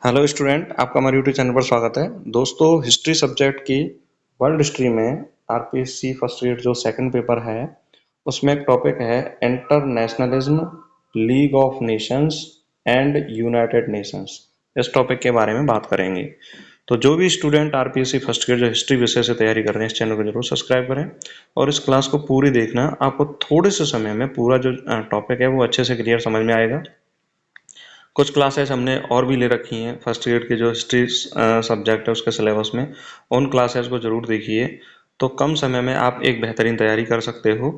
Hello student, आपका हमारे YouTube channel पर स्वागत है। दोस्तों, हिस्ट्री सब्जेक्ट की वर्ल्ड हिस्ट्री में आरपीएससी फर्स्ट ईयर जो सेकंड पेपर है, उसमें एक टॉपिक है internationalism, league of Nations and United Nations. इस टॉपिक के बारे में बात करेंगे। तो जो भी स्टूडेंट आरपीएससी फर्स्ट ईयर जो हिस्ट्री विषय से तैयारी कर रहे हैं, इस चैनल को जरूर सब्सक्राइब करें और इस क्लास को पूरी देखना। आपको थोड़े से समय में पूरा जो टॉपिक है वो अच्छे से क्लियर समझ में आएगा। कुछ क्लासेस हमने और भी ले रखी हैं फर्स्ट ईयर के जो हिस्ट्री सब्जेक्ट है उसके सिलेबस में, उन क्लासेस को जरूर देखिए। तो कम समय में आप एक बेहतरीन तैयारी कर सकते हो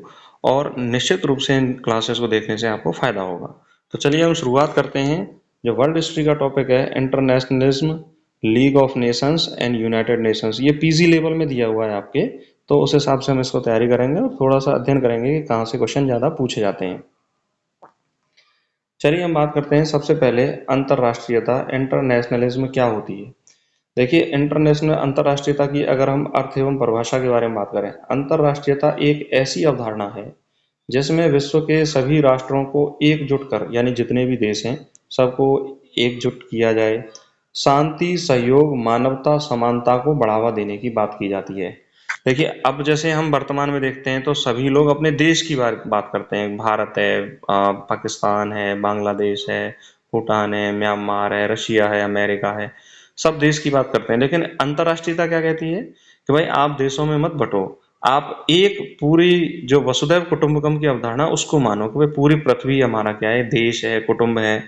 और निश्चित रूप से इन क्लासेस को देखने से आपको फायदा होगा। तो चलिए हम शुरुआत करते हैं। जो वर्ल्ड हिस्ट्री का टॉपिक है internationalism, league of Nations and United Nations, ये पीजी लेवल में दिया हुआ है आपके। तो उस हिसाब से हम इसको तैयारी करेंगे और थोड़ा सा अध्ययन करेंगे कि कहाँ से क्वेश्चन ज़्यादा पूछे जाते हैं। चलिए हम बात करते हैं सबसे पहले अंतर्राष्ट्रीयता, इंटरनेशनलिज्म क्या होती है। देखिए, इंटरनेशनल अंतर्राष्ट्रीयता की अगर हम अर्थ एवं परिभाषा के बारे में बात करें, अंतर्राष्ट्रीयता एक ऐसी अवधारणा है जिसमें विश्व के सभी राष्ट्रों को एकजुट कर, यानी जितने भी देश हैं सबको एकजुट किया जाए, शांति, सहयोग, मानवता, समानता को बढ़ावा देने की बात की जाती है। देखिए, अब जैसे हम वर्तमान में देखते हैं तो सभी लोग अपने देश की बात करते हैं। भारत है, पाकिस्तान है, बांग्लादेश है, भूटान है, म्यांमार है, रशिया है, अमेरिका है, सब देश की बात करते हैं। लेकिन अंतर्राष्ट्रीयता क्या कहती है कि भाई आप देशों में मत बंटो, आप एक पूरी जो वसुधैव कुटुंबकम की अवधारणा उसको मानो कि भाई पूरी पृथ्वी हमारा क्या है, देश है, कुटुंब है,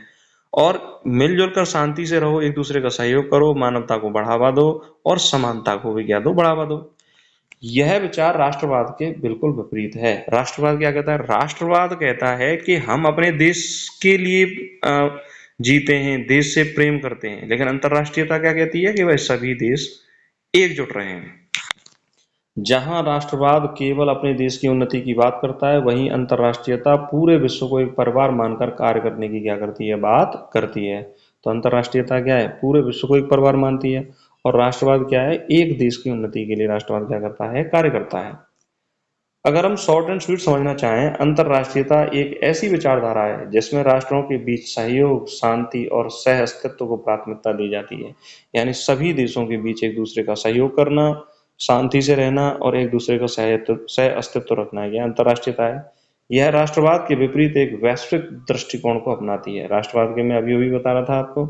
और मिलजुल कर शांति से रहो, एक दूसरे का सहयोग करो, मानवता को बढ़ावा दो और समानता को भी क्या दो, बढ़ावा दो। यह विचार राष्ट्रवाद के बिल्कुल विपरीत है। राष्ट्रवाद क्या कहता है? राष्ट्रवाद कहता है कि हम अपने देश के लिए जीते हैं, देश से प्रेम करते हैं। लेकिन अंतर्राष्ट्रीयता क्या कहती है कि वह सभी देश एकजुट रहे हैं। जहां राष्ट्रवाद केवल अपने देश की उन्नति की बात करता है, वहीं अंतर्राष्ट्रीयता पूरे विश्व को एक परिवार मानकर कार्य करने की क्या करती है, बात करती है। तो अंतर्राष्ट्रीयता क्या है? पूरे विश्व को एक परिवार मानती है। और राष्ट्रवाद क्या है? एक देश की उन्नति के लिए राष्ट्रवाद क्या करता है, कार्य करता है। अगर हम शॉर्ट एंड स्वीट समझना चाहें, अंतर्राष्ट्रीयता एक ऐसी विचारधारा है जिसमें राष्ट्रों के बीच सहयोग, शांति और सह अस्तित्व को प्राथमिकता दी जाती है। यानी सभी देशों के बीच एक दूसरे का सहयोग करना, शांति से रहना और एक दूसरे का सह अस्तित्व रखना, यह अंतर्राष्ट्रीयता है। यह राष्ट्रवाद के विपरीत एक वैश्विक दृष्टिकोण को अपनाती है। राष्ट्रवाद के मैं अभी अभी बता रहा था आपको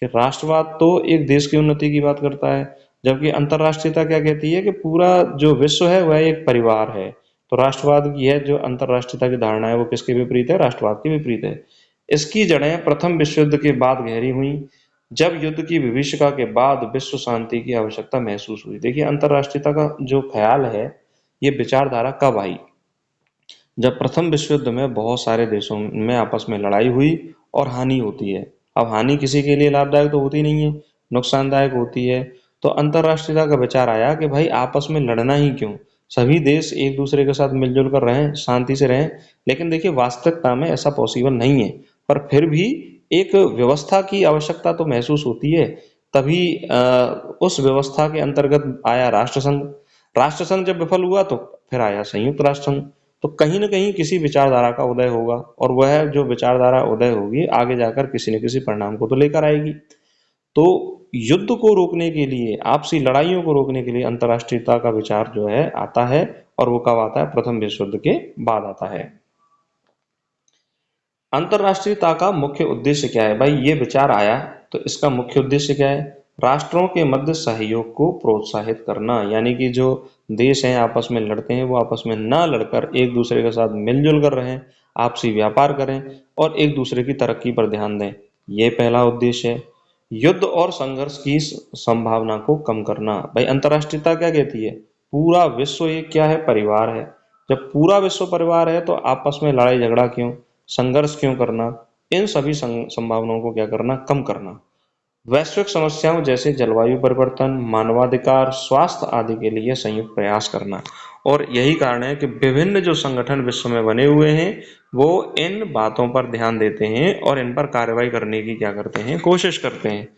कि राष्ट्रवाद तो एक देश की उन्नति की बात करता है, जबकि अंतर्राष्ट्रीयता क्या कहती है कि पूरा जो विश्व है वह एक परिवार है। तो राष्ट्रवाद की है जो अंतर्राष्ट्रीयता की धारणा है वो किसके विपरीत है? राष्ट्रवाद के विपरीत है। इसकी जड़ें प्रथम विश्व युद्ध के बाद गहरी हुई, जब युद्ध की विभीषिका के बाद विश्व शांति की आवश्यकता महसूस हुई। देखिए, अंतर्राष्ट्रीयता का जो ख्याल है, ये विचारधारा कब आई? जब प्रथम विश्व युद्ध में बहुत सारे देशों में आपस में लड़ाई हुई और हानि होती है। अब हानि किसी के लिए लाभदायक तो होती नहीं है, नुकसानदायक होती है। तो अंतर्राष्ट्रीयता का विचार आया कि भाई आपस में लड़ना ही क्यों, सभी देश एक दूसरे के साथ मिलजुल कर रहें, शांति से रहें। लेकिन देखिए, वास्तविकता में ऐसा पॉसिबल नहीं है, पर फिर भी एक व्यवस्था की आवश्यकता तो महसूस होती है। तभी उस व्यवस्था के अंतर्गत आया राष्ट्रसंघ। राष्ट्रसंघ जब विफल हुआ तो फिर आया संयुक्त राष्ट्र संघ। तो कहीं न कहीं किसी विचारधारा का उदय होगा और वह जो विचारधारा उदय होगी आगे जाकर किसी न किसी परिणाम को तो लेकर आएगी। तो युद्ध को रोकने के लिए, आपसी लड़ाइयों को रोकने के लिए अंतर्राष्ट्रीयता का विचार जो है आता है, और वो कब आता है? प्रथम विश्व युद्ध के बाद आता है। अंतर्राष्ट्रीयता का मुख्य उद्देश्य क्या है? भाई ये विचार आया तो इसका मुख्य उद्देश्य क्या है? राष्ट्रों के मध्य सहयोग को प्रोत्साहित करना, यानी कि जो देश हैं आपस में लड़ते हैं वो आपस में ना लड़कर एक दूसरे के साथ मिलजुल कर रहें, आपसी व्यापार करें और एक दूसरे की तरक्की पर ध्यान दें। ये पहला उद्देश्य है। युद्ध और संघर्ष की संभावना को कम करना। भाई अंतर्राष्ट्रीयता क्या कहती है? पूरा विश्व एक क्या है? परिवार है। जब पूरा विश्व परिवार है तो आपस में लड़ाई झगड़ा क्यों, संघर्ष क्यों करना? इन सभी संभावनाओं को क्या करना? कम करना। वैश्विक समस्याओं जैसे जलवायु परिवर्तन, मानवाधिकार, स्वास्थ्य आदि के लिए संयुक्त प्रयास करना। और यही कारण है कि विभिन्न जो संगठन विश्व में बने हुए हैं वो इन बातों पर ध्यान देते हैं और इन पर कार्रवाई करने की क्या करते हैं? कोशिश करते हैं।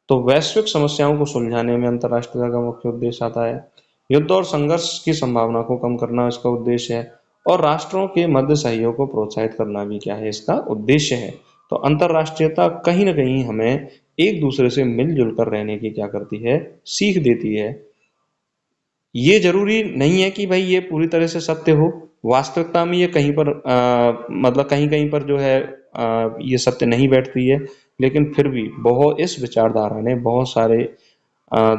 तो वैश्विक समस्याओं को सुलझाने में अंतर्राष्ट्रीयता का मुख्य उद्देश्य आता है। युद्ध और संघर्ष की संभावना को कम करना इसका उद्देश्य है, और राष्ट्रों के मध्य सहयोग को प्रोत्साहित करना भी क्या है? इसका उद्देश्य है। तो अंतर्राष्ट्रीयता कहीं न कहीं हमें एक दूसरे से मिलजुल कर रहने की क्या करती है, सीख देती है। ये जरूरी नहीं है कि भाई ये पूरी तरह से सत्य हो। वास्तविकता में ये कहीं पर मतलब कहीं कहीं पर जो है ये सत्य नहीं बैठती है। लेकिन फिर भी बहुत इस विचारधारा ने बहुत सारे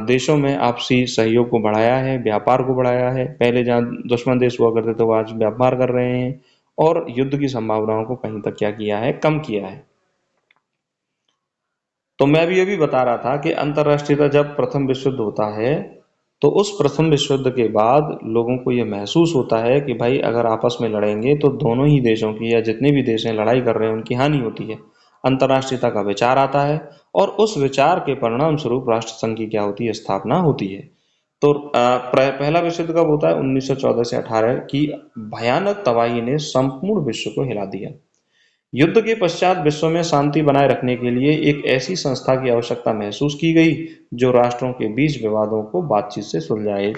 देशों में आपसी सहयोग को बढ़ाया है, व्यापार को बढ़ाया है। पहले जहाँ दुश्मन देश हुआ करते थे वो आज व्यापार कर रहे हैं, और युद्ध की संभावनाओं को कहीं तक क्या किया है, कम किया है। तो मैं भी ये भी बता रहा था कि अंतर्राष्ट्रीयता जब प्रथम विश्व युद्ध होता है, तो उस प्रथम विश्व युद्ध के बाद लोगों को यह महसूस होता है कि भाई अगर आपस में लड़ेंगे तो दोनों ही देशों की या जितने भी देश हैं लड़ाई कर रहे हैं उनकी हानि होती है। अंतर्राष्ट्रीयता का विचार आता है, और उस विचार के परिणाम स्वरूप राष्ट्र संघ की क्या होती है, स्थापना होती है। तो पहला विश्व युद्ध कब होता है? 1914 से 18 की भयानक तबाही ने संपूर्ण विश्व को हिला दिया। युद्ध के पश्चात विश्व में शांति बनाए रखने के लिए एक ऐसी संस्था की आवश्यकता महसूस की गई जो राष्ट्रों के बीच विवादों को बातचीत से सुलझाए।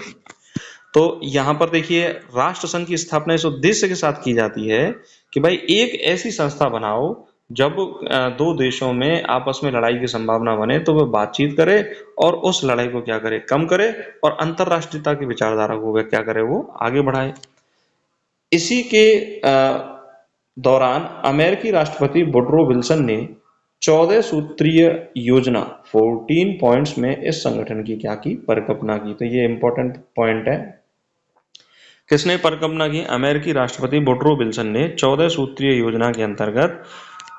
तो यहाँ पर देखिए, राष्ट्र संघ की स्थापना इस उद्देश्य के साथ की जाती है कि भाई एक ऐसी संस्था बनाओ जब दो देशों में आपस में लड़ाई की संभावना बने तो वह बातचीत करे और उस लड़ाई को क्या करे, कम करे, और अंतर्राष्ट्रीयता की विचारधारा को वह क्या करे, वो आगे बढ़ाए। इसी के दौरान अमेरिकी राष्ट्रपति वुडरो विल्सन ने 14 सूत्रीय योजना 14 पॉइंट्स में इस संगठन की क्या की, परिकल्पना की। तो ये इंपॉर्टेंट पॉइंट है। किसने परिकल्पना की? अमेरिकी राष्ट्रपति वुडरो विल्सन ने 14 सूत्रीय योजना के अंतर्गत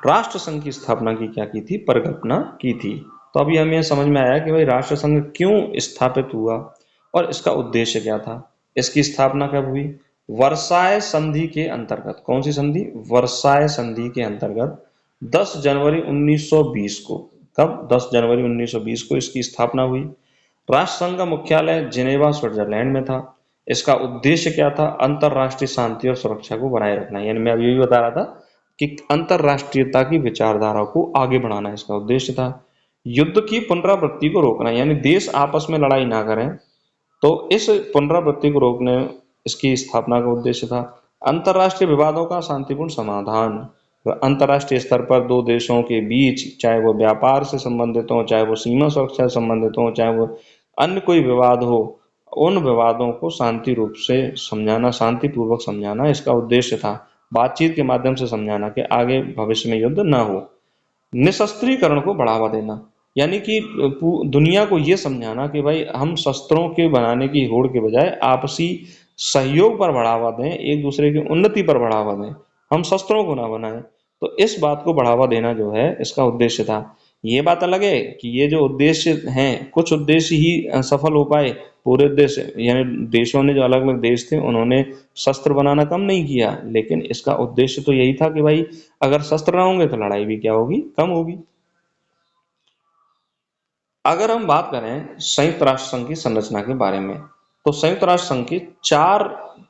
राष्ट्र संघ की स्थापना की क्या की थी, परिकल्पना की थी। तो अभी हमें समझ में आया कि भाई राष्ट्र संघ क्यों स्थापित हुआ और इसका उद्देश्य क्या था। इसकी स्थापना कब हुई? वर्साय संधि के अंतर्गत। कौन सी संधि? वर्साय संधि के अंतर्गत 10 जनवरी 1920 को। कब? 10 जनवरी 1920 को इसकी स्थापना हुई। राष्ट्र संघ का मुख्यालय जिनेवा, स्विट्जरलैंड में था। इसका उद्देश्य क्या था? अंतरराष्ट्रीय शांति और सुरक्षा को बनाए रखना। यानी मैं अभी भी बता रहा था कि अंतरराष्ट्रीयता की विचारधारा को आगे बढ़ाना इसका उद्देश्य था। युद्ध की पुनरावृत्ति को रोकना, यानी देश आपस में लड़ाई ना करें, तो इस पुनरावृत्ति को रोकने इसकी स्थापना का उद्देश्य था। अंतर्राष्ट्रीय विवादों का शांतिपूर्ण समाधान। अंतर्राष्ट्रीय स्तर पर दो देशों के बीच, चाहे वो व्यापार से संबंधित हो, चाहे वो सीमा सुरक्षा से संबंधित हो, चाहे वो अन्य कोई विवाद हो, उन विवादों को शांति रूप से समझाना, शांतिपूर्वक समझाना इसका उद्देश्य था। बातचीत के माध्यम से समझाना कि आगे भविष्य में युद्ध न हो। निशस्त्रीकरण को बढ़ावा देना, यानी कि दुनिया को यह समझाना कि भाई हम शस्त्रों के बनाने की होड़ के बजाय आपसी सहयोग पर बढ़ावा दें, एक दूसरे की उन्नति पर बढ़ावा दें, हम शस्त्रों को ना बनाएं। तो इस बात को बढ़ावा देना जो है इसका उद्देश्य था। ये बात अलग है कि ये जो उद्देश्य हैं, कुछ उद्देश्य ही सफल हो पाए। पूरे देश, यानी देशों ने, जो अलग अलग देश थे, उन्होंने शस्त्र बनाना कम नहीं किया, लेकिन इसका उद्देश्य तो यही था कि भाई अगर शस्त्र ना होंगे तो लड़ाई भी क्या होगी, कम होगी। अगर हम बात करें संयुक्त राष्ट्र संघ की संरचना के बारे में, तो संयुक्त राष्ट्र संघ के 4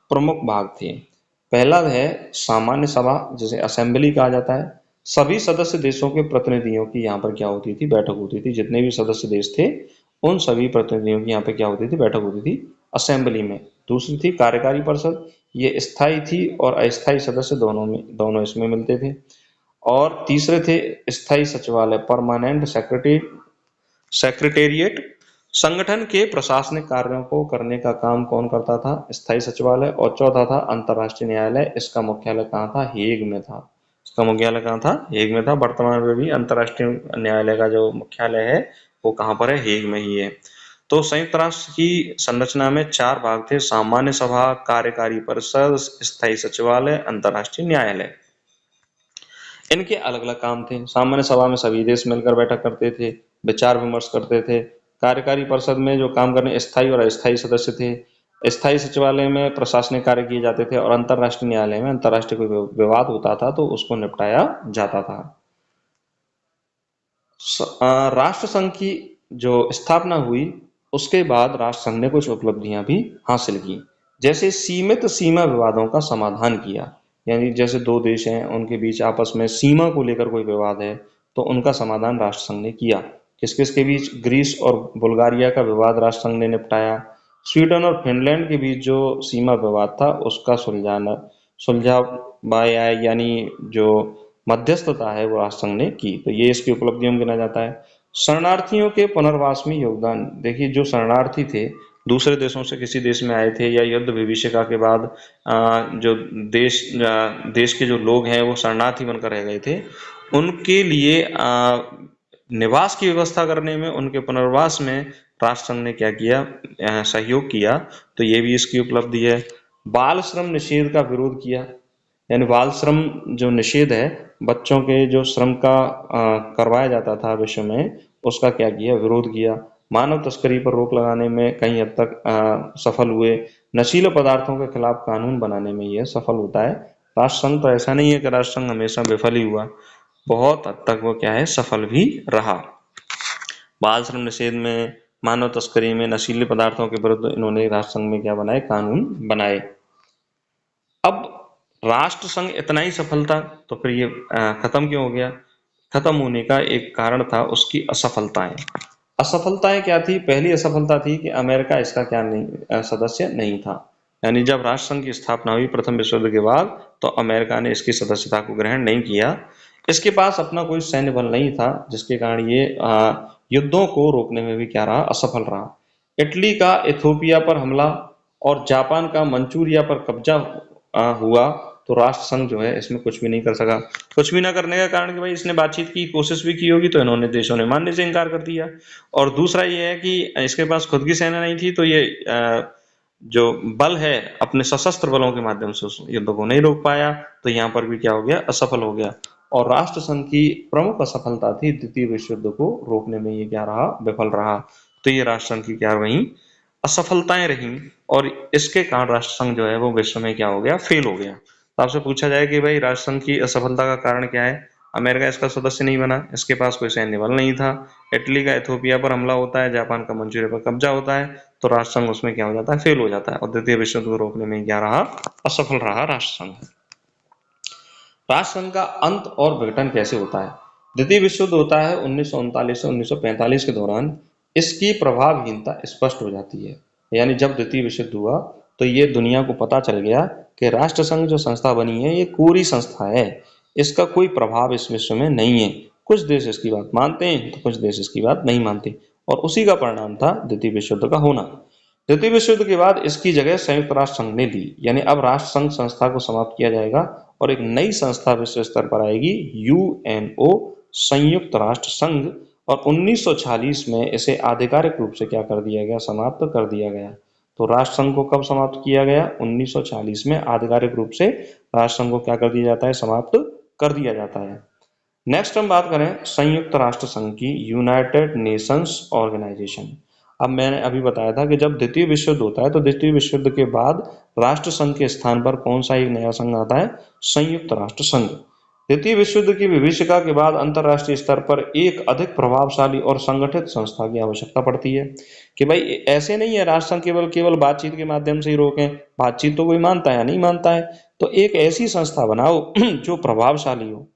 प्रमुख भाग थे। पहला है सामान्य सभा, जिसे असेंबली कहा जाता है। सभी सदस्य देशों के प्रतिनिधियों की यहाँ पर क्या होती थी, बैठक होती थी। जितने भी सदस्य देश थे उन सभी प्रतिनिधियों की यहाँ पे क्या होती थी, बैठक होती थी असेंबली में। दूसरी थी कार्यकारी परिषद, ये स्थायी थी और अस्थायी सदस्य दोनों इसमें मिलते थे। और तीसरे थे स्थायी सचिवालय, परमानेंट सेक्रेटेरिएट। संगठन के प्रशासनिक कार्यों को करने का काम कौन करता था? स्थायी सचिवालय। और चौथा था अंतर्राष्ट्रीय न्यायालय। इसका मुख्यालय कहाँ था? हेग में था। इसका मुख्यालय कहाँ था? हेग में था। वर्तमान में भी अंतर्राष्ट्रीय न्यायालय का जो मुख्यालय है वो कहाँ पर है? हेग में ही है। तो संयुक्त राष्ट्र की संरचना में 4 भाग थे: सामान्य सभा, कार्यकारी परिषद, स्थायी सचिवालय, अंतर्राष्ट्रीय न्यायालय। इनके अलग अलग काम थे। सामान्य सभा में सभी देश मिलकर बैठक करते थे, विचार विमर्श करते थे। कार्यकारी परिषद में जो काम करने स्थायी और अस्थायी सदस्य थे। स्थायी सचिवालय में प्रशासनिक कार्य किए जाते थे, और अंतर्राष्ट्रीय न्यायालय में अंतर्राष्ट्रीय कोई विवाद होता था तो उसको निपटाया जाता था। राष्ट्र संघ की जो स्थापना हुई उसके बाद राष्ट्र संघ ने कुछ उपलब्धियां भी हासिल की, जैसे सीमित सीमा विवादों का समाधान किया। यानी जैसे दो देश हैं, उनके बीच आपस में सीमा को लेकर कोई विवाद है तो उनका समाधान राष्ट्र संघ ने किया। किस किस के बीच? ग्रीस और बुल्गारिया का विवाद राष्ट्र संघ ने निपटाया। स्वीडन और फिनलैंड के बीच जो सीमा विवाद था उसका सुलझावाया, यानी जो मध्यस्थता है वो राष्ट्र संघ ने की। तो ये इसकी उपलब्धियों में गिना जाता है। शरणार्थियों के पुनर्वास में योगदान। देखिए, जो शरणार्थी थे, दूसरे देशों से किसी देश में आए थे या युद्ध विभीषिका के बाद जो देश के जो लोग हैं वो शरणार्थी बनकर रह गए थे, उनके लिए निवास की व्यवस्था करने में, उनके पुनर्वास में राष्ट्र संघ ने क्या किया, सहयोग किया। तो ये भी इसकी उपलब्धि है। बाल श्रम निषेध का विरोध किया, यानी बाल श्रम जो निषेध है, बच्चों के जो श्रम का करवाया जाता था विश्व में, उसका क्या किया, विरोध किया। मानव तस्करी पर रोक लगाने में कई हद तक सफल हुए। नशीले पदार्थों के खिलाफ कानून बनाने में यह सफल होता है। राष्ट्र संघ तो ऐसा नहीं है कि राष्ट्र संघ हमेशा विफल ही हुआ, बहुत हद तक वो क्या है, सफल भी रहा। बाल श्रम निषेध में, मानव तस्करी में, नशीले पदार्थों के विरुद्ध इन्होंने राष्ट्र संघ में क्या बनाए, कानून बनाए। अब राष्ट्र संघ इतना ही सफल था तो फिर ये खत्म क्यों हो गया? खत्म होने का एक कारण था उसकी असफलताएं। असफलताएं क्या थी? पहली असफलता थी कि अमेरिका इसका क्या नहीं, सदस्य नहीं था। यानी जब राष्ट्र संघ की स्थापना हुई प्रथम विश्व युद्ध के बाद, तो अमेरिका ने इसकी सदस्यता को ग्रहण नहीं किया। इसके पास अपना कोई सैन्य बल नहीं था, जिसके कारण ये युद्धों को रोकने में भी क्या रहा, असफल रहा। इटली का इथोपिया पर हमला और जापान का मंचूरिया पर कब्जा हुआ, तो राष्ट्र संघ जो है इसमें कुछ भी नहीं कर सका। कुछ भी ना करने का कारण कि भाई इसने बातचीत की कोशिश भी की होगी, तो इन्होंने देशों ने मानने से इनकार कर दिया। और दूसरा ये है कि इसके पास खुद की सेना नहीं थी, तो ये जो बल है अपने सशस्त्र बलों के माध्यम से उस युद्ध को नहीं रोक पाया, तो यहाँ पर भी क्या हो गया, असफल हो गया। और राष्ट्र संघ की प्रमुख असफलता थी द्वितीय विश्व युद्ध को रोकने में, ये क्या रहा, विफल रहा। तो ये राष्ट्र संघ की क्या रही, असफलताएं रही, और इसके कारण राष्ट्र संघ जो है वो विश्व में क्या हो गया, फेल हो गया। तो आपसे पूछा जाए कि भाई राष्ट्र संघ की असफलता का कारण क्या है? अमेरिका इसका सदस्य नहीं बना, इसके पास कोई सैन्य बल नहीं था, इटली का इथोपिया पर हमला होता है, जापान का मंचूरिया पर कब्जा होता है, तो राष्ट्र संघ उसमें क्या हो जाता है, फेल हो जाता है। और द्वितीय विश्व युद्ध को रोकने में क्या रहा, असफल रहा राष्ट्र संघ। राष्ट्र संघ का अंत और विघटन कैसे होता है? द्वितीय विश्व युद्ध होता है 1939 से 1945 के दौरान। इसकी प्रभावहीनता स्पष्ट हो जाती है। यानी जब द्वितीय विश्व युद्ध हुआ, तो ये दुनिया को पता चल गया कि राष्ट्र संघ जो संस्था बनी है, ये कोरी संस्था है, इसका कोई प्रभाव इस विश्व में नहीं है। कुछ देश इसकी बात मानते हैं, तो कुछ देश इसकी बात नहीं मानते, और उसी का परिणाम था द्वितीय विश्व युद्ध का होना। द्वितीय विश्व युद्ध के बाद इसकी जगह संयुक्त राष्ट्र संघ ने ली। यानी अब राष्ट्र संघ संस्था को समाप्त किया जाएगा और एक नई संस्था विश्व स्तर पर आएगी, यूएनओ, संयुक्त राष्ट्र संघ। और 1946 में इसे आधिकारिक रूप से क्या कर दिया गया, समाप्त कर दिया गया। तो राष्ट्र संघ को कब समाप्त किया गया? 1946 में आधिकारिक रूप से राष्ट्र संघ को क्या कर दिया जाता है, समाप्त कर दिया जाता है। नेक्स्ट हम बात करें संयुक्त राष्ट्र संघ की, यूनाइटेड नेशंस ऑर्गेनाइजेशन। अब मैंने अभी बताया था कि जब द्वितीय विश्व युद्ध होता है, तो द्वितीय विश्व युद्ध के बाद राष्ट्र संघ के स्थान पर कौन सा एक नया संघ आता है? संयुक्त राष्ट्र संघ। द्वितीय विश्व युद्ध की विभीषिका के बाद अंतरराष्ट्रीय स्तर पर एक अधिक प्रभावशाली और संगठित संस्था की आवश्यकता पड़ती है। कि भाई ऐसे नहीं है राष्ट्र संघ केवल केवल बातचीत के माध्यम से ही रोकें, बातचीत तो कोई मानता है नहीं मानता है, तो एक ऐसी संस्था बनाओ जो प्रभावशाली हो,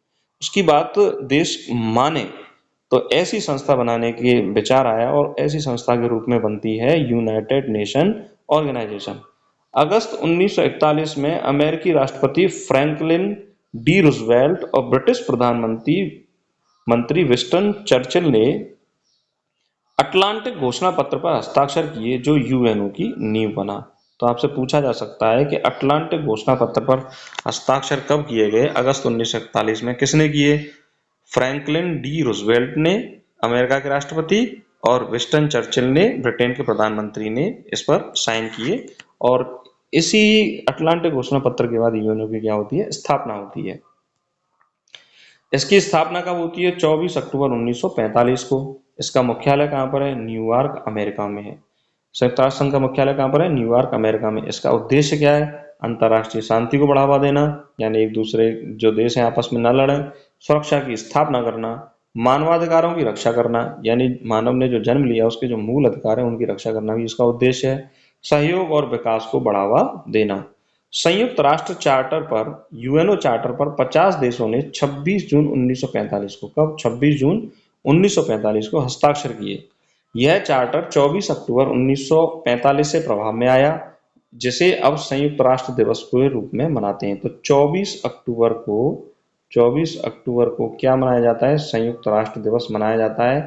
उसकी बात देश माने। तो ऐसी संस्था बनाने के विचार आया, और ऐसी संस्था के रूप में बनती है यूनाइटेड नेशन ऑर्गेनाइजेशन। अगस्त 1941 में अमेरिकी राष्ट्रपति फ्रैंकलिन डी रूजवेल्ट और ब्रिटिश प्रधानमंत्री मंत्री विंस्टन चर्चिल ने अटलांटिक घोषणा पत्र पर हस्ताक्षर किए, जो यूएनओ की नींव बना। तो आपसे पूछा जा सकता है कि अटलांटिक घोषणा पत्र पर हस्ताक्षर कब किए गए? अगस्त 1941 में। किसने किए? फ्रैंकलिन डी रूजवेल्ट ने, अमेरिका के राष्ट्रपति, और विंस्टन चर्चिल ने, ब्रिटेन के प्रधानमंत्री ने इस पर साइन किए। और इसी अटलांटिक घोषणा पत्र के बाद यूएनओ की क्या होती है, स्थापना होती है। इसकी स्थापना कब होती है? 24 अक्टूबर 1945 को। इसका मुख्यालय कहाँ पर है? न्यूयॉर्क, अमेरिका में है। संयुक्त राष्ट्र संघ का मुख्यालय कहाँ पर है? न्यूयॉर्क, अमेरिका में। इसका उद्देश्य क्या है? अंतर्राष्ट्रीय शांति को बढ़ावा देना, यानी एक दूसरे जो देश हैं आपस में न लड़ें, सुरक्षा की स्थापना करना, मानवाधिकारों की रक्षा करना, यानी मानव ने जो जन्म लिया उसके जो मूल अधिकार हैं उनकी रक्षा करना भी इसका उद्देश्य है, सहयोग और विकास को बढ़ावा देना। संयुक्त राष्ट्र चार्टर पर, यूएनओ चार्टर पर 50 देशों ने 26 जून 1945 को, कब? 26 जून 1945 को हस्ताक्षर किए। यह चार्टर 24 अक्टूबर 1945 से प्रभाव में आया, जिसे अब संयुक्त राष्ट्र दिवस के रूप में मनाते हैं। तो 24 अक्टूबर को क्या मनाया जाता है? संयुक्त राष्ट्र दिवस मनाया जाता है।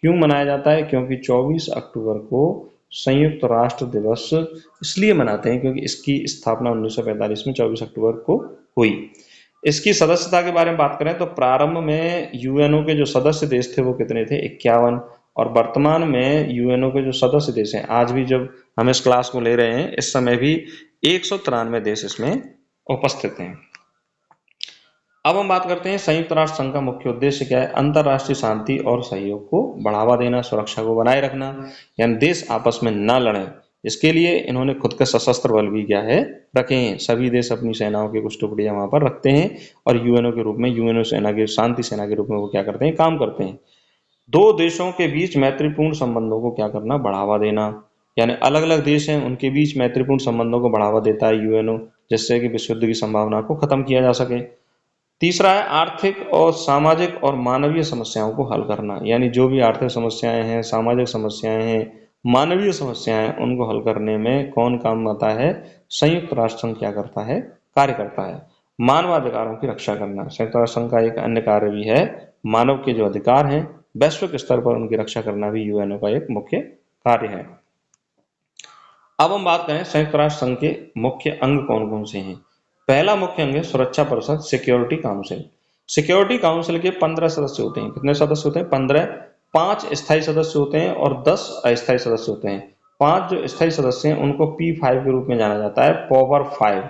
क्यों मनाया जाता है? क्योंकि 24 अक्टूबर को संयुक्त राष्ट्र दिवस इसलिए मनाते हैं क्योंकि इसकी स्थापना 1945 में 24 अक्टूबर को हुई। इसकी सदस्यता के बारे में बात करें तो प्रारंभ में यूएनओ के जो सदस्य देश थे वो कितने थे? 51। और वर्तमान में यूएनओ के जो सदस्य देश हैं, आज भी जब हम इस क्लास को ले रहे हैं इस समय भी 193 देश इसमें उपस्थित हैं। अब हम बात करते हैं संयुक्त राष्ट्र संघ का मुख्य उद्देश्य क्या है? अंतरराष्ट्रीय शांति और सहयोग को बढ़ावा देना, सुरक्षा को बनाए रखना, यानी देश आपस में ना लड़ें। इसके लिए इन्होंने खुद के सशस्त्र बल भी क्या है रखे हैं। सभी देश अपनी सेनाओं की कुछ टुकड़ियां वहां पर रखते हैं और यूएनओ के रूप में, यूएनओ सेना के शांति सेना के रूप में वो क्या करते हैं? काम करते हैं। दो देशों के बीच मैत्रीपूर्ण संबंधों को क्या करना? बढ़ावा देना। यानी अलग अलग देश हैं उनके बीच मैत्रीपूर्ण संबंधों को बढ़ावा देता है यूएनओ, जिससे कि विश्व युद्ध की संभावना को खत्म किया जा सके। तीसरा है आर्थिक और सामाजिक और मानवीय समस्याओं को हल करना। यानी जो भी आर्थिक समस्याएं हैं, सामाजिक समस्याएं हैं, मानवीय समस्याएं हैं, उनको हल करने में कौन काम आता है? संयुक्त राष्ट्र संघ क्या करता है? कार्य करता है। मानवाधिकारों की रक्षा करना संयुक्त राष्ट्र संघ का एक अन्य कार्य भी है। मानव के जो अधिकार हैं वैश्विक स्तर पर उनकी रक्षा करना भी यूएनओ का एक मुख्य कार्य है। अब हम बात करें संयुक्त राष्ट्र संघ के मुख्य अंग कौन कौन से हैं। पहला मुख्य अंग है सुरक्षा परिषद, सिक्योरिटी काउंसिल। सिक्योरिटी काउंसिल के 15 सदस्य होते हैं। कितने सदस्य होते हैं? 15। 5 स्थायी सदस्य होते हैं और 10 अस्थायी सदस्य होते हैं। 5 जो स्थायी सदस्य हैं उनको P5 के रूप में जाना जाता है, पावर 5।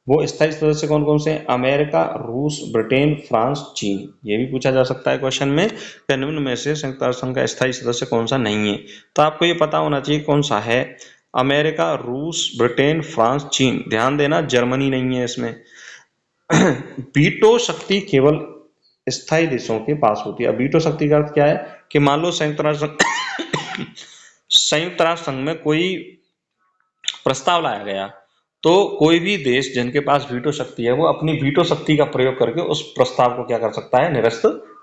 वो स्थायी सदस्य कौन कौन से हैं? अमेरिका, रूस, ब्रिटेन, फ्रांस, चीन। ये भी पूछा जा सकता है क्वेश्चन में, निम्न में से संयुक्त राष्ट्र संघ का स्थायी सदस्य कौन सा नहीं है? तो आपको ये पता होना चाहिए कौन सा है। अमेरिका, रूस, ब्रिटेन, फ्रांस, चीन। ध्यान देना जर्मनी नहीं है इसमें। वीटो शक्ति केवल स्थायी देशों के पास होती है। अब वीटो शक्ति का अर्थ क्या है कि मान लो संयुक्त राष्ट्र संघ में कोई प्रस्ताव लाया गया तो कोई भी देश जिनके पास वीटो शक्ति है वो अपनी वीटो शक्ति का प्रयोग करके उस प्रस्ताव को क्या कर सकता है? निरस्त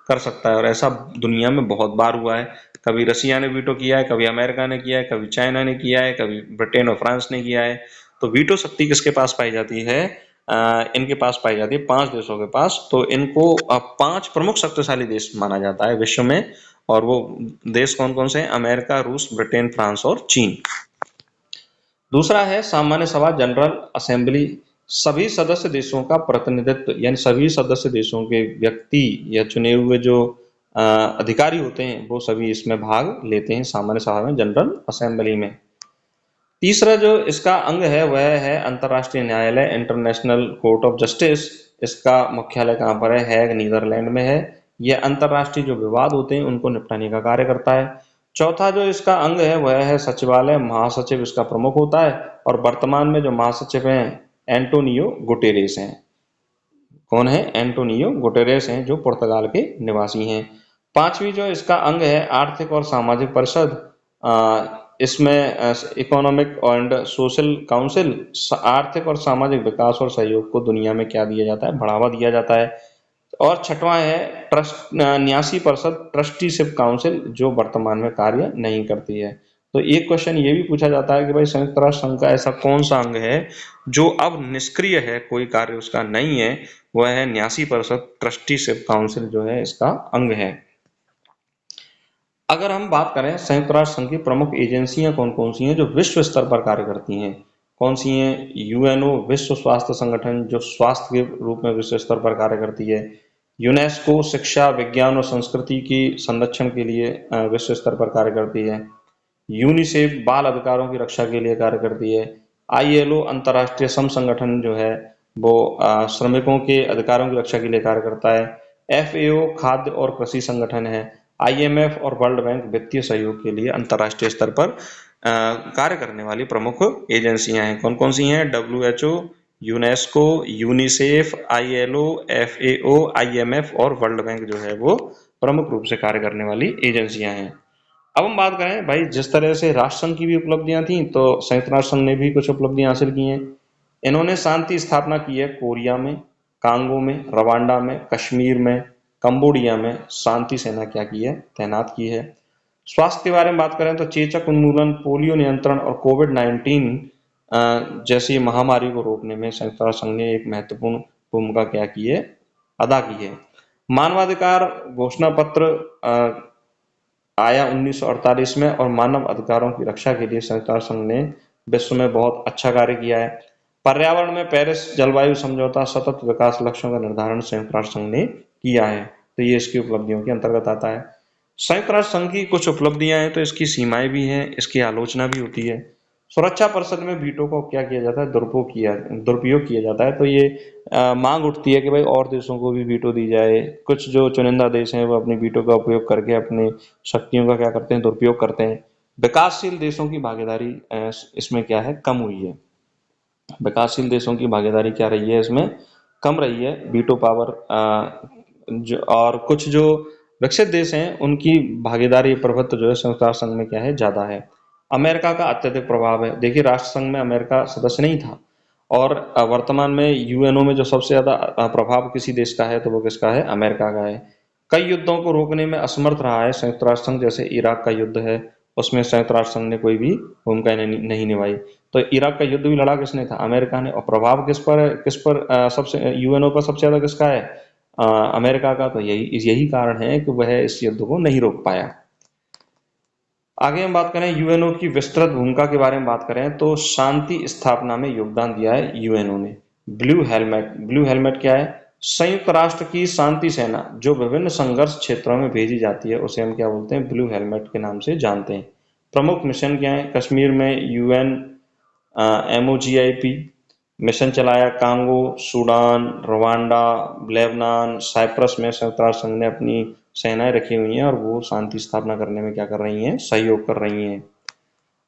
कर सकता है। और ऐसा दुनिया में बहुत बार हुआ है। कभी रसिया ने वीटो किया है, कभी अमेरिका ने किया है, कभी चाइना ने किया है, कभी ब्रिटेन और फ्रांस ने किया है। तो वीटो शक्ति किसके पास पाई जाती है? इनके पास पाई जाती है 5 देशों के पास। तो इनको 5 प्रमुख शक्तिशाली देश माना जाता है विश्व में। और वो देश कौन कौन से हैं? अमेरिका, रूस, ब्रिटेन, फ्रांस और चीन। दूसरा है सामान्य सभा, जनरल असेंबली। सभी सदस्य देशों का प्रतिनिधित्व, यानी सभी सदस्य देशों के व्यक्ति या चुने हुए जो अधिकारी होते हैं वो सभी इसमें भाग लेते हैं सामान्य सभा में, जनरल असेंबली में। तीसरा जो इसका अंग है वह है अंतर्राष्ट्रीय न्यायालय, इंटरनेशनल कोर्ट ऑफ जस्टिस। इसका मुख्यालय कहाँ पर है? हैग, नीदरलैंड में है। यह अंतर्राष्ट्रीय जो विवाद होते हैं उनको निपटाने का कार्य करता है। चौथा जो इसका अंग है वह है सचिवालय, महासचिव इसका प्रमुख होता है। और वर्तमान में जो महासचिव हैं एंटोनियो गुटेरेस हैं। कौन है? एंटोनियो गुटेरेस हैं जो पुर्तगाल के निवासी हैं। पांचवी जो इसका अंग है आर्थिक और सामाजिक परिषद। इसमें इकोनॉमिक एंड सोशल काउंसिल, आर्थिक और सामाजिक विकास और सहयोग को दुनिया में क्या दिया जाता है? बढ़ावा दिया जाता है। और छठवां है ट्रस्ट, न्यासी परिषद, ट्रस्टीशिप काउंसिल, जो वर्तमान में कार्य नहीं करती है। तो एक क्वेश्चन ये भी पूछा जाता है कि भाई संयुक्त राष्ट्र संघ का ऐसा कौन सा अंग है जो अब निष्क्रिय है, कोई कार्य उसका नहीं है? वह है न्यासी परिषद, ट्रस्टीशिप काउंसिल जो है इसका अंग है। अगर हम बात करें संयुक्त राष्ट्र संघ की प्रमुख एजेंसियां कौन कौन सी हैं जो विश्व स्तर पर कार्य करती हैं? कौन सी हैं? यूएनओ, विश्व स्वास्थ्य संगठन, जो स्वास्थ्य के रूप में विश्व स्तर पर कार्य करती है। यूनेस्को, शिक्षा, विज्ञान और संस्कृति की संरक्षण के लिए विश्व स्तर पर कार्य करती है। यूनिसेफ, बाल अधिकारों की रक्षा के लिए कार्य करती है। आईएलओ, अंतर्राष्ट्रीय श्रम संगठन जो है वो श्रमिकों के अधिकारों की रक्षा के लिए कार्य करता है। एफएओ, खाद्य और कृषि संगठन है। आईएमएफ और वर्ल्ड बैंक वित्तीय सहयोग के लिए अंतर्राष्ट्रीय स्तर पर कार्य करने वाली प्रमुख एजेंसियां हैं। कौन कौन सी हैं? WHO, UNESCO, UNICEF, ILO, FAO, IMF और वर्ल्ड बैंक जो है वो प्रमुख रूप से कार्य करने वाली एजेंसियां हैं। अब हम बात करें भाई, जिस तरह से राष्ट्र संघ की भी उपलब्धियां थी तो संयुक्त राष्ट्र संघ ने भी कुछ उपलब्धियां हासिल की हैं। इन्होंने शांति स्थापना की है कोरिया में, कांगो में, रवांडा में, कश्मीर में, कंबोडिया में शांति सेना क्या की है? तैनात की है। स्वास्थ्य के बारे में बात करें तो चेचक उन्मूलन, पोलियो नियंत्रण और कोविड-19 जैसी महामारी को रोकने में संयुक्त राष्ट्र संघ ने एक महत्वपूर्ण भूमिका क्या की है? अदा की है। मानवाधिकार घोषणा पत्र आया 1948 में, और मानव अधिकारों की रक्षा के लिए संयुक्त राष्ट्र संघ ने विश्व में बहुत अच्छा कार्य किया है। पर्यावरण में पेरिस जलवायु समझौता, सतत विकास लक्ष्यों का निर्धारण संयुक्त राष्ट्र संघ ने किया है, तो ये इसकी उपलब्धियों के अंतर्गत आता है। संयुक्त राष्ट्र संघ की कुछ उपलब्धियां हैं, तो इसकी सीमाएं भी हैं, इसकी आलोचना भी होती है। सुरक्षा परिषद में वीटो को क्या किया जाता है, दुरुपयोग किया जाता है। तो ये मांग उठती है कि भाई और देशों को भी वीटो दी जाए। कुछ जो चुनिंदा देश हैं वो अपनी वीटो का उपयोग करके अपनी शक्तियों का क्या करते हैं, दुरुपयोग करते हैं। विकासशील देशों की भागीदारी इसमें क्या है, कम हुई है। विकासशील देशों की भागीदारी क्या रही है, इसमें कम रही है। वीटो पावर और कुछ जो विकसित देश हैं उनकी भागीदारी प्रभुत्व जो है संयुक्त राष्ट्र संघ में क्या है, ज्यादा है। अमेरिका का अत्यधिक प्रभाव है। देखिए, राष्ट्र संघ में अमेरिका सदस्य नहीं था, और वर्तमान में यूएनओ में जो सबसे ज्यादा प्रभाव किसी देश का है तो वो किसका है, अमेरिका का है। कई युद्धों को रोकने में असमर्थ रहा है संयुक्त राष्ट्र संघ, जैसे इराक का युद्ध है, उसमें संयुक्त राष्ट्र संघ ने कोई भी भूमिका नहीं निभाई। तो इराक का युद्ध भी लड़ा किसने था, अमेरिका ने। और प्रभाव किस पर सबसे यूएनओ पर सबसे ज्यादा किसका है, अमेरिका का। तो यही कारण है कि वह इस युद्ध को नहीं रोक पाया। आगे हम बात करें यूएनओ की विस्तृत भूमिका के बारे में बात करें, तो शांति स्थापना में योगदान दिया है यूएनओ ने। ब्लू हेलमेट क्या है, संयुक्त राष्ट्र की शांति सेना जो विभिन्न संघर्ष क्षेत्रों में भेजी जाती है, उसे हम क्या बोलते हैं, ब्लू हेलमेट के नाम से जानते हैं। प्रमुख मिशन क्या है, कश्मीर में यूएन एमओजीआईपी मिशन चलाया। Congo, Sudan, Rwanda, Lebanon, Cyprus में संयुक्त राष्ट्र संघ ने अपनी सेनाएं रखी हुई हैं, और वो शांति स्थापना करने में क्या कर रही हैं, सहयोग कर रही हैं।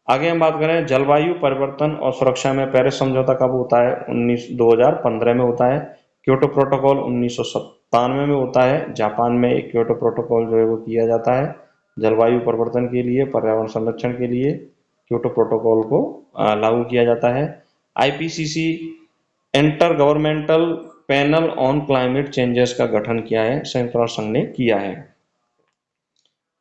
आगे हम बात करें जलवायु परिवर्तन और सुरक्षा में, पेरिस समझौता कब होता है, 2015 में होता है। क्योटो प्रोटोकॉल 1997 में होता है। जापान में एक क्योटो प्रोटोकॉल जो है वो किया जाता है जलवायु परिवर्तन के लिए, पर्यावरण संरक्षण के लिए क्योटो प्रोटोकॉल को लागू किया जाता है। IPCC inter governmental panel on climate changes का गठन किया है, संयुक्त राष्ट्र संघ ने किया है।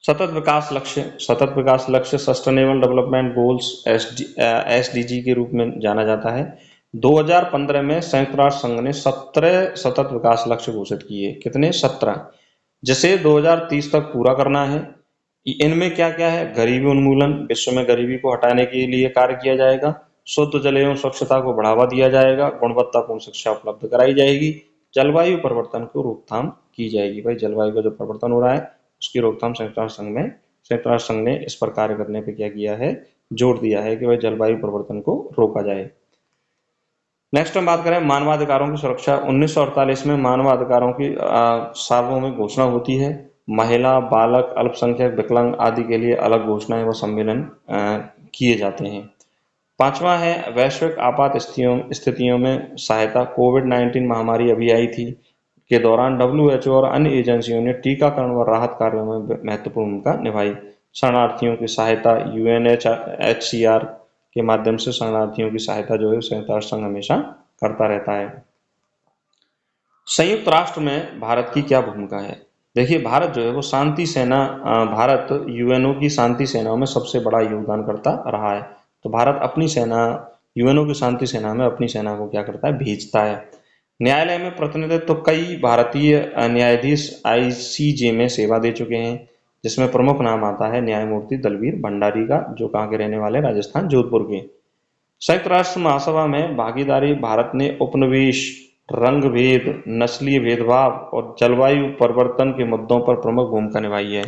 सतत विकास लक्ष्य सस्टेनेबल डेवलपमेंट गोल्स एसडीजी के रूप में जाना जाता है। 2015 में संयुक्त राष्ट्र संघ ने 17 सतत विकास लक्ष्य घोषित किए। कितने, 17, जिसे 2030 तक पूरा करना है। इनमें क्या क्या है, गरीबी उन्मूलन, विश्व में गरीबी को हटाने के लिए कार्य किया जाएगा। शुद्ध जल एवं स्वच्छता को बढ़ावा दिया जाएगा। गुणवत्तापूर्ण शिक्षा उपलब्ध कराई जाएगी। जलवायु परिवर्तन को रोकथाम की जाएगी। भाई, जलवायु का जो परिवर्तन हो रहा है उसकी रोकथाम संयुक्त राष्ट्र संघ ने इस पर कार्य करने पे क्या किया है, जोर दिया है कि भाई जलवायु परिवर्तन को रोका जाए। नेक्स्ट हम बात करें मानवाधिकारों की सुरक्षा। 1948 में मानवाधिकारों की सार्वभौमिक घोषणा होती है। महिला, बालक, अल्पसंख्यक, विकलांग आदि के लिए अलग घोषणाएं व सम्मेलन किए जाते हैं। पांचवा है वैश्विक आपात स्थितियों में सहायता। कोविड-19 महामारी अभी आई थी के दौरान डब्ल्यूएचओ और अन्य एजेंसियों ने टीकाकरण व राहत कार्यों में महत्वपूर्ण भूमिका निभाई। शरणार्थियों की सहायता, यूएनएचसीआर के माध्यम से शरणार्थियों की सहायता जो है संयुक्त राष्ट्र संघ हमेशा करता रहता है। संयुक्त राष्ट्र में भारत की क्या भूमिका है। देखिए, भारत जो है वो शांति सेना, भारत यूएनओ की शांति सेनाओं में सबसे बड़ा योगदान करता रहा है। तो भारत अपनी सेना, यूएनओ की शांति सेना में अपनी सेना को क्या करता है, भेजता है। न्यायालय में प्रतिनिधित्व, तो कई भारतीय न्यायाधीश आईसीजे में सेवा दे चुके हैं, जिसमें प्रमुख नाम आता है न्यायमूर्ति दलवीर भंडारी का, जो कहाँ के रहने वाले, राजस्थान, जोधपुर के। संयुक्त राष्ट्र महासभा में भागीदारी, भारत ने उपनिवेश, रंग भेद, नस्लीय भेदभाव और जलवायु परिवर्तन के मुद्दों पर प्रमुख भूमिका निभाई है।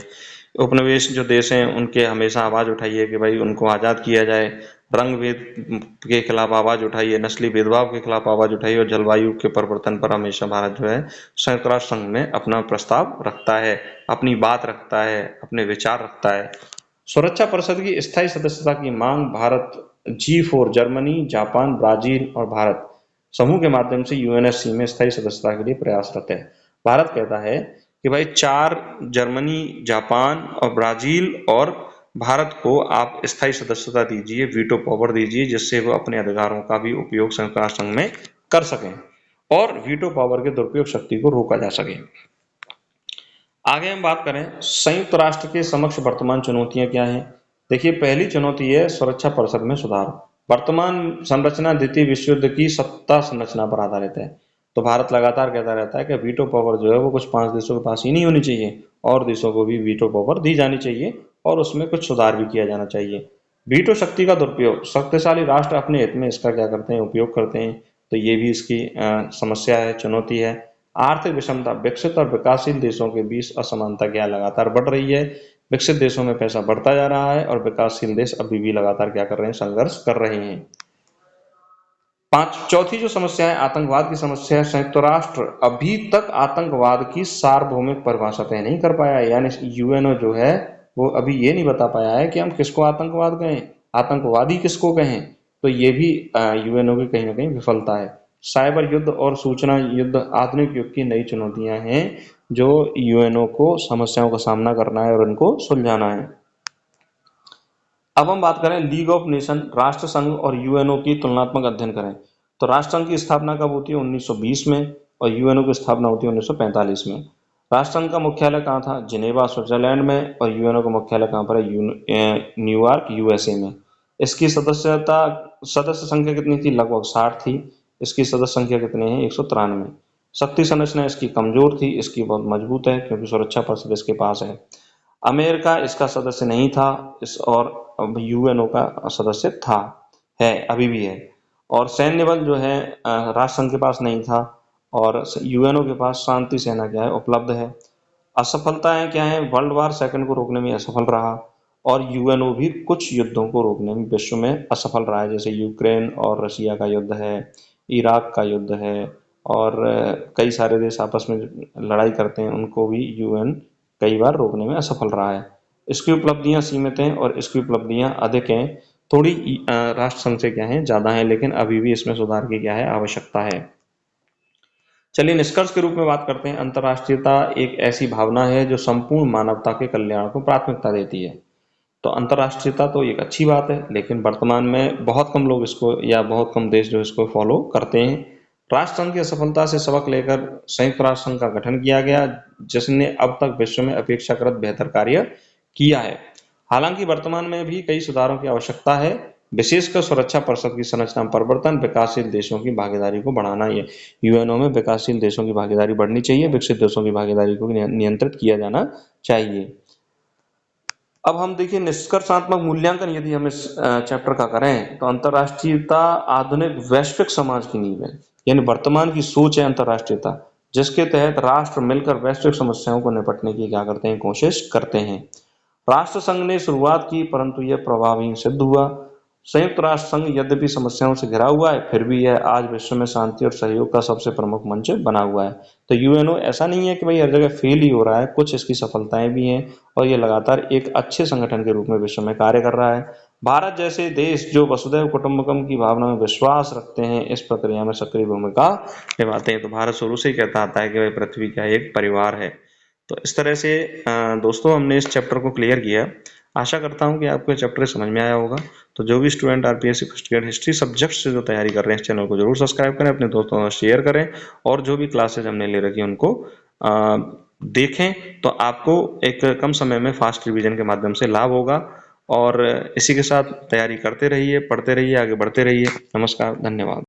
उपनिवेश जो देश हैं उनके हमेशा आवाज उठाई है कि भाई उनको आजाद किया जाए। रंग भेद के खिलाफ आवाज उठाई है, नस्ली भेदभाव के खिलाफ आवाज उठाई है, और जलवायु के परिवर्तन पर हमेशा भारत जो है संयुक्त राष्ट्र संघ में अपना प्रस्ताव रखता है, अपनी बात रखता है, अपने विचार रखता है। सुरक्षा परिषद की स्थायी सदस्यता की मांग, Bharat G4 Germany, Japan, Brazil और भारत समूह के माध्यम से यूएनएससी में स्थायी सदस्यता के लिए प्रयासरत है। भारत कहता है कि भाई 4 जर्मनी, जापान और ब्राजील और भारत को आप स्थायी सदस्यता दीजिए, वीटो पावर दीजिए, जिससे वो अपने अधिकारों का भी उपयोग संयुक्त राष्ट्र संघ में कर सकें और वीटो पावर के दुरुपयोग शक्ति को रोका जा सके। आगे हम बात करें संयुक्त राष्ट्र के समक्ष वर्तमान चुनौतियां क्या हैं। देखिए, पहली चुनौती है सुरक्षा परिषद में सुधार। वर्तमान संरचना द्वितीय विश्व युद्ध की सत्ता संरचना पर आधारित है। तो भारत लगातार कहता रहता है कि वीटो पावर जो है वो कुछ 5 देशों के पास ही नहीं होनी चाहिए, और देशों को भी वीटो पावर दी जानी चाहिए और उसमें कुछ सुधार भी किया जाना चाहिए। वीटो शक्ति का दुरुपयोग, शक्तिशाली राष्ट्र अपने हित में इसका क्या करते हैं, उपयोग करते हैं, तो ये भी इसकी समस्या है, चुनौती है। आर्थिक विषमता, विकसित और विकासशील देशों के बीच असमानता क्या लगातार बढ़ रही है। विकसित देशों में पैसा बढ़ता जा रहा है और विकासशील देश अभी भी लगातार क्या कर रहे हैं, संघर्ष कर रहे हैं। चौथी जो समस्या है, आतंकवाद की समस्या है। संयुक्त राष्ट्र अभी तक आतंकवाद की सार्वभौमिक परिभाषा तय नहीं कर पाया है, यानी यूएनओ जो है वो अभी ये नहीं बता पाया है कि हम किसको आतंकवाद कहें, आतंकवादी किसको कहें। तो ये भी यूएनओ की कहीं ना कहीं विफलता है। साइबर युद्ध और सूचना युद्ध आधुनिक युग की नई चुनौतियां हैं जो यूएनओ को समस्याओं का सामना करना है और उनको सुलझाना है। अब हम बात करें लीग ऑफ नेशन, राष्ट्र संघ और यूएनओ की तुलनात्मक अध्ययन करें तो राष्ट्र संघ की स्थापना कब होती है, 1920 में, और यूएनओ की स्थापना होती है 1945 में। राष्ट्र संघ का मुख्यालय कहाँ था, जिनेवा स्विट्जरलैंड में, और यूएनओ का मुख्यालय कहाँ पर है, न्यूयॉर्क यूएसए में। इसकी सदस्य संख्या कितनी थी, लगभग 60 थी। इसकी सदस्य संख्या कितने हैं, 193। शक्ति संरचना इसकी कमजोर थी, इसकी बहुत मजबूत है क्योंकि सुरक्षा परिषद इसके पास है। अमेरिका इसका सदस्य नहीं था, इस और यूएनओ का सदस्य था, है, अभी भी है। और सैन्य बल जो है राष्ट्र संघ के पास नहीं था, और यूएनओ के पास शांति सेना क्या है, उपलब्ध है। असफलताएं क्या है, वर्ल्ड वार सेकंड को रोकने में असफल रहा, और यूएनओ भी कुछ युद्धों को रोकने में विश्व में असफल रहा है, जैसे यूक्रेन और रशिया का युद्ध है, इराक का युद्ध है, और कई सारे देश आपस में लड़ाई करते हैं, उनको भी यूएन कई बार रोकने में असफल रहा है। इसकी उपलब्धियां सीमित हैं और इसकी उपलब्धियां अधिक हैं, थोड़ी राष्ट्र संघ से क्या है, ज्यादा है, लेकिन अभी भी इसमें सुधार की क्या है, आवश्यकता है। चलिए निष्कर्ष के रूप में बात करते हैं। अंतर्राष्ट्रीयता एक ऐसी भावना है जो संपूर्ण मानवता के कल्याण को प्राथमिकता देती है। तो अंतर्राष्ट्रीयता तो एक अच्छी बात है, लेकिन वर्तमान में बहुत कम लोग इसको, या बहुत कम देश जो इसको फॉलो करते हैं। राष्ट्र संघ की असफलता से सबक लेकर संयुक्त राष्ट्र संघ का गठन किया गया, जिसने अब तक विश्व में अपेक्षाकृत बेहतर कार्य किया है। हालांकि वर्तमान में भी कई सुधारों की आवश्यकता है, विशेषकर सुरक्षा परिषद की संरचना में परिवर्तन, विकासशील देशों की भागीदारी को बढ़ाना। ये यूएनओ में विकासशील देशों की भागीदारी बढ़नी चाहिए, विकसित देशों की भागीदारी को नियंत्रित किया जाना चाहिए। अब हम देखिए निष्कर्षात्मक मूल्यांकन यदि हम इस चैप्टर का करें तो अंतर्राष्ट्रीयता आधुनिक वैश्विक समाज की नींव है, यानी वर्तमान की सोच है अंतर्राष्ट्रीयता, जिसके तहत राष्ट्र मिलकर वैश्विक समस्याओं को निपटने की क्या करते हैं, कोशिश करते हैं। राष्ट्र संघ ने शुरुआत की परंतु यह प्रभावहीन सिद्ध हुआ। संयुक्त राष्ट्र संघ यद्यपि समस्याओं से घिरा हुआ है, फिर भी यह आज विश्व में शांति और सहयोग का सबसे प्रमुख मंच बना हुआ है। तो यूएनओ ऐसा नहीं है कि भाई हर जगह फेल ही हो रहा है, कुछ इसकी सफलताएं भी हैं, और ये लगातार एक अच्छे संगठन के रूप में विश्व में कार्य कर रहा है। भारत जैसे देश जो वसुधैव कुटुंबकम की भावना में विश्वास रखते हैं, इस प्रक्रिया में सक्रिय भूमिका निभाते हैं। तो भारत शुरू से ही कहता आता है कि भाई पृथ्वी का एक परिवार है। तो इस तरह से दोस्तों हमने इस चैप्टर को क्लियर किया। आशा करता हूं कि आपको ये चैप्टर समझ में आया होगा। तो जो भी student RPSC first grade history subject से जो तैयारी कर रहे हैं, इस चैनल को जरूर सब्सक्राइब करें, अपने दोस्तों को शेयर करें, और जो भी क्लासेज हमने ले रखी है उनको देखें, तो आपको एक कम समय में फास्ट रिवीजन के माध्यम से लाभ होगा। और इसी के साथ तैयारी करते रहिए, पढ़ते रहिए, आगे बढ़ते रहिए। नमस्कार, धन्यवाद।